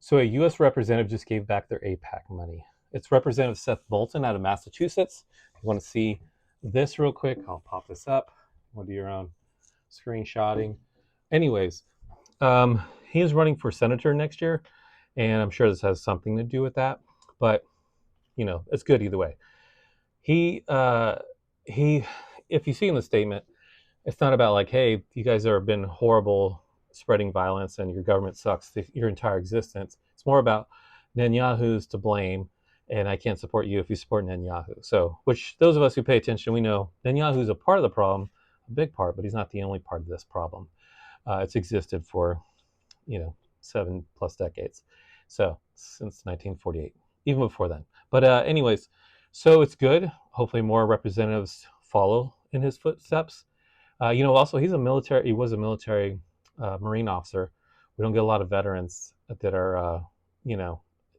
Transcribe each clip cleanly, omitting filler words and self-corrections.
So a U.S. representative just gave back their APAC money. It's Representative Seth Bolton out of Massachusetts. If you want to see this real quick, I'll pop this up. We'll do your own screenshotting. Anyways, he is running for senator next year, and I'm sure this has something to do with that. But it's good either way. He he, if you see in the statement, it's not about like, hey, you guys have been horrible spreading violence and your government sucks your entire existence. It's more about Netanyahu's to blame, and I can't support you if you support Netanyahu. So, which those of us who pay attention, we know Netanyahu's a part of the problem, a big part, but he's not the only part of this problem. It's existed for 7+ decades, so since 1948, even before then. But anyways, so it's good. Hopefully, more representatives follow in his footsteps. Also he was a military Marine officer. We don't get a lot of veterans that are,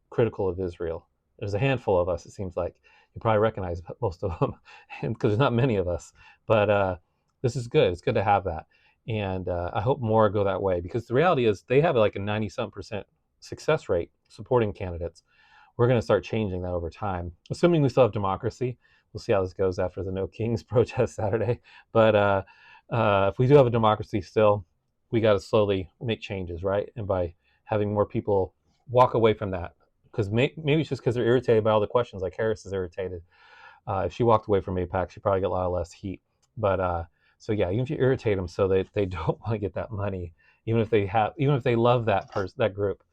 critical of Israel. There's a handful of us, it seems like. You probably recognize most of them because there's not many of us. But this is good. It's good to have that. And I hope more go that way because the reality is they have like a 90-some% success rate supporting candidates. We're going to start changing that over time, assuming we still have democracy. We'll see how this goes after the No Kings protest Saturday. But if we do have a democracy still, we got to slowly make changes, right? And by having more people walk away from that, because maybe it's just because they're irritated by all the questions, like Harris is irritated. If she walked away from APAC, she'd probably get a lot less heat. But so yeah, even if you irritate them so they don't want to get that money, even if they love that group,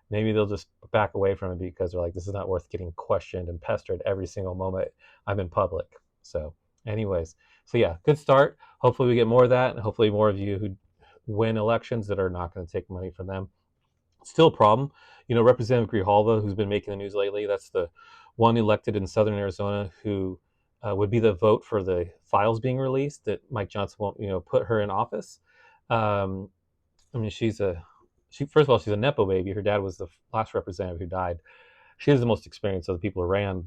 maybe they'll just back away from it because they're like, this is not worth getting questioned and pestered every single moment I'm in public. So anyways, so yeah, good start. Hopefully we get more of that, and hopefully more of you who win elections that are not going to take money from them. Still a problem. Representative Grijalva, who's been making the news lately, that's the one elected in southern Arizona who would be the vote for the files being released that Mike Johnson won't, put her in office. I mean, first of all, she's a Nepo baby. Her dad was the last representative who died. She is the most experienced of the people who ran,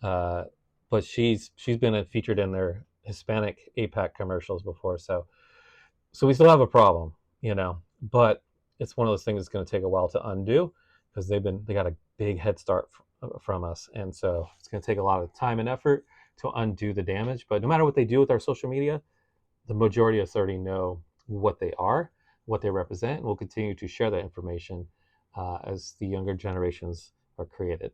uh, but she's been featured in their Hispanic APAC commercials before. So we still have a problem, but it's one of those things that's going to take a while to undo because they got a big head start from us, and so it's going to take a lot of time and effort to undo the damage. But no matter what they do with our social media, the majority of us already know what they are, what they represent, and we'll continue to share that information as the younger generations are created.